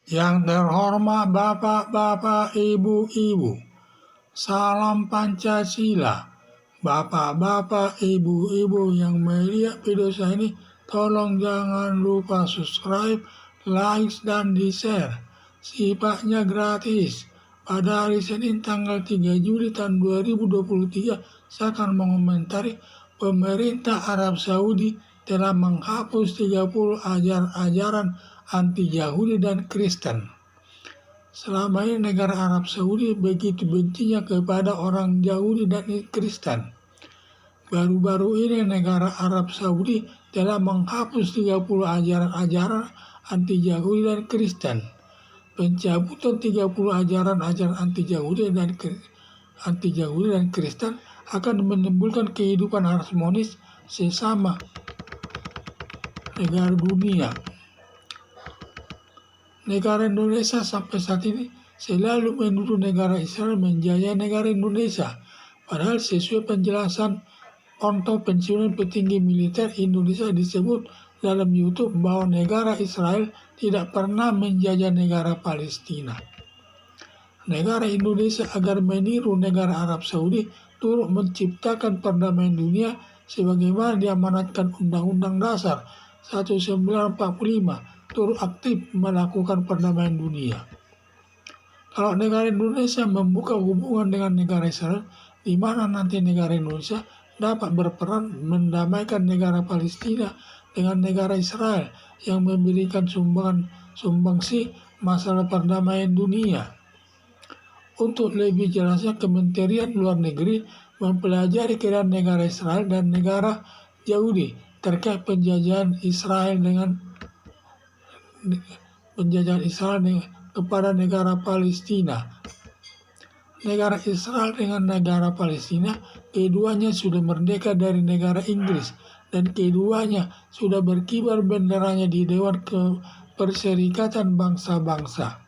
Yang terhormat Bapak-bapak, Ibu-ibu, salam Pancasila. Bapak-bapak, Ibu-ibu yang melihat video saya ini, tolong jangan lupa subscribe, like, dan di-share. Sifatnya gratis. Pada hari Senin tanggal 3 Juli tahun 2023, saya akan mengomentari pemerintah Arab Saudi telah menghapus 30 ajaran anti-Yahudi dan Kristen. Selama ini negara Arab Saudi begitu bencinya kepada orang Yahudi dan Kristen. Baru-baru ini negara Arab Saudi telah menghapus 30 ajaran-ajaran anti-Yahudi dan Kristen. Pencabutan 30 ajaran-ajaran anti-Yahudi dan Kristen akan menimbulkan kehidupan harmonis sesama negara dunia. Negara Indonesia sampai saat ini selalu menuduh negara Israel menjajah negara Indonesia. Padahal sesuai penjelasan Ponto pensiunan petinggi militer Indonesia disebut dalam YouTube bahwa negara Israel tidak pernah menjajah negara Palestina. Negara Indonesia agar meniru negara Arab Saudi turut menciptakan perdamaian dunia sebagaimana diamanatkan Undang-Undang Dasar 1945. Turut aktif melakukan perdamaian dunia. Kalau negara Indonesia membuka hubungan dengan negara Israel, di mana nanti negara Indonesia dapat berperan mendamaikan negara Palestina dengan negara Israel yang memberikan sumbangsi masalah perdamaian dunia. Untuk lebih jelasnya, Kementerian Luar Negeri mempelajari keadaan negara Israel dan negara Yahudi terkait penjajahan Israel kepada negara Palestina. Negara Israel dengan negara Palestina, keduanya sudah merdeka dari negara Inggris dan keduanya sudah berkibar benderanya di Dewan Perserikatan Bangsa-Bangsa.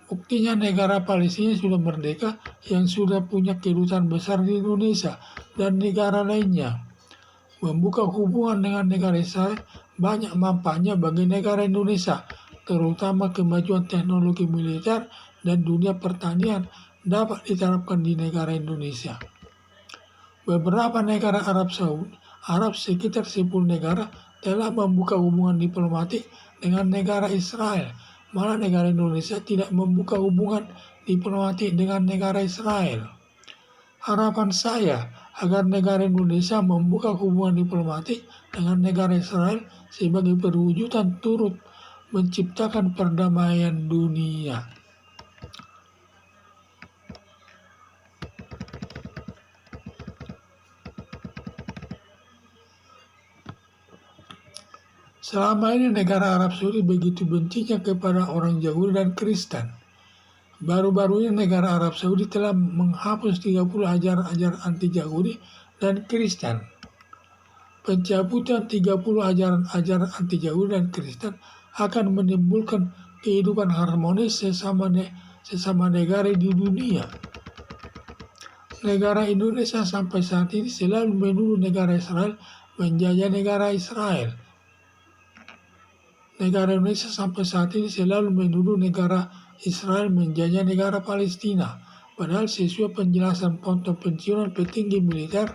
Buktinya negara Palestina sudah merdeka yang sudah punya kedutaan besar di Indonesia dan negara lainnya. Membuka hubungan dengan negara Israel banyak manfaatnya bagi negara Indonesia, terutama kemajuan teknologi militer dan dunia pertanian dapat diterapkan di negara Indonesia. Beberapa negara Arab sekitar 10 negara telah membuka hubungan diplomatik dengan negara Israel, malah negara Indonesia tidak membuka hubungan diplomatik dengan negara Israel. Harapan saya agar negara Indonesia membuka hubungan diplomatik dengan negara Israel sebagai perwujudan turut menciptakan perdamaian dunia. Selama ini negara Arab Saudi begitu bencinya kepada orang Yahudi dan Kristen. Baru-baru ini negara Arab Saudi telah menghapus 30 ajaran-ajaran anti-Yahudi dan Kristen. Pencabutan 30 ajaran-ajaran anti-Yahudi dan Kristen akan menimbulkan kehidupan harmonis sesama negara di dunia. Negara Indonesia sampai saat ini selalu menuduh negara Israel menjajah negara Israel. Negara Indonesia sampai saat ini selalu menuduh negara Israel menjajah negara Palestina. Padahal sesuai penjelasan Ponto pensiunan petinggi militer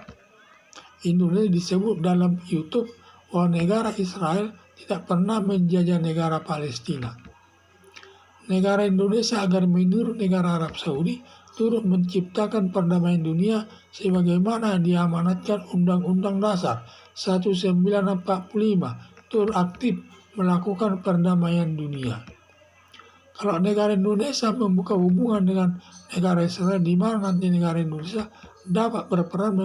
Indonesia disebut dalam YouTube bahwa negara Israel tidak pernah menjajah negara Palestina. Negara Indonesia agar meniru negara Arab Saudi turut menciptakan perdamaian dunia sebagaimana diamanatkan Undang-Undang Dasar 1945, turut aktif melakukan perdamaian dunia. Kalau negara Indonesia membuka hubungan dengan negara Israel, di mana nanti negara Indonesia dapat berperan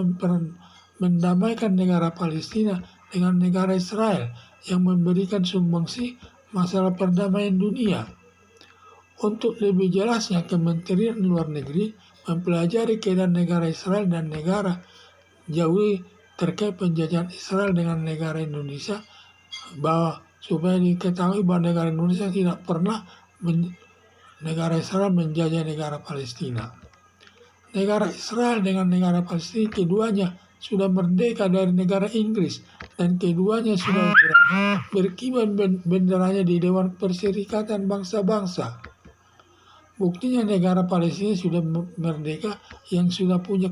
mendamaikan negara Palestina dengan negara Israel yang memberikan sumbangsi masalah perdamaian dunia. Untuk lebih jelasnya, Kementerian Luar Negeri mempelajari keadaan negara Israel dan negara Yahudi terkait penjajahan Israel dengan negara Indonesia, bahwa supaya diketahui bahwa negara Indonesia tidak pernah negara Israel menjajah negara Palestina. Negara Israel dengan negara Palestina keduanya sudah merdeka dari negara Inggris dan keduanya sudah berada berkibar benderanya di Dewan Perserikatan Bangsa-Bangsa. Buktinya negara Palestina sudah merdeka, yang sudah punya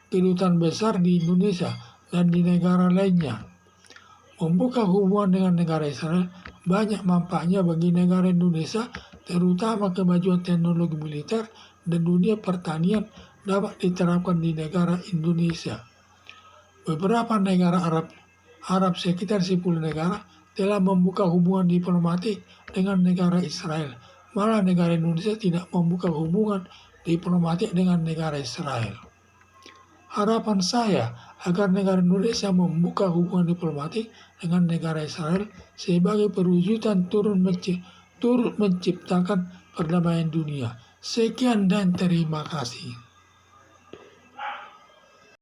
kedutaan besar di Indonesia dan di negara lainnya. Membuka hubungan dengan negara Israel banyak manfaatnya bagi negara Indonesia, terutama kemajuan teknologi militer dan dunia pertanian dapat diterapkan di negara Indonesia. Beberapa negara Arab sekitar 10 negara telah membuka hubungan diplomatik dengan negara Israel. Malah negara Indonesia tidak membuka hubungan diplomatik dengan negara Israel. Harapan saya agar negara Indonesia membuka hubungan diplomatik dengan negara Israel sebagai perwujudan turut menciptakan perdamaian dunia. Sekian dan terima kasih.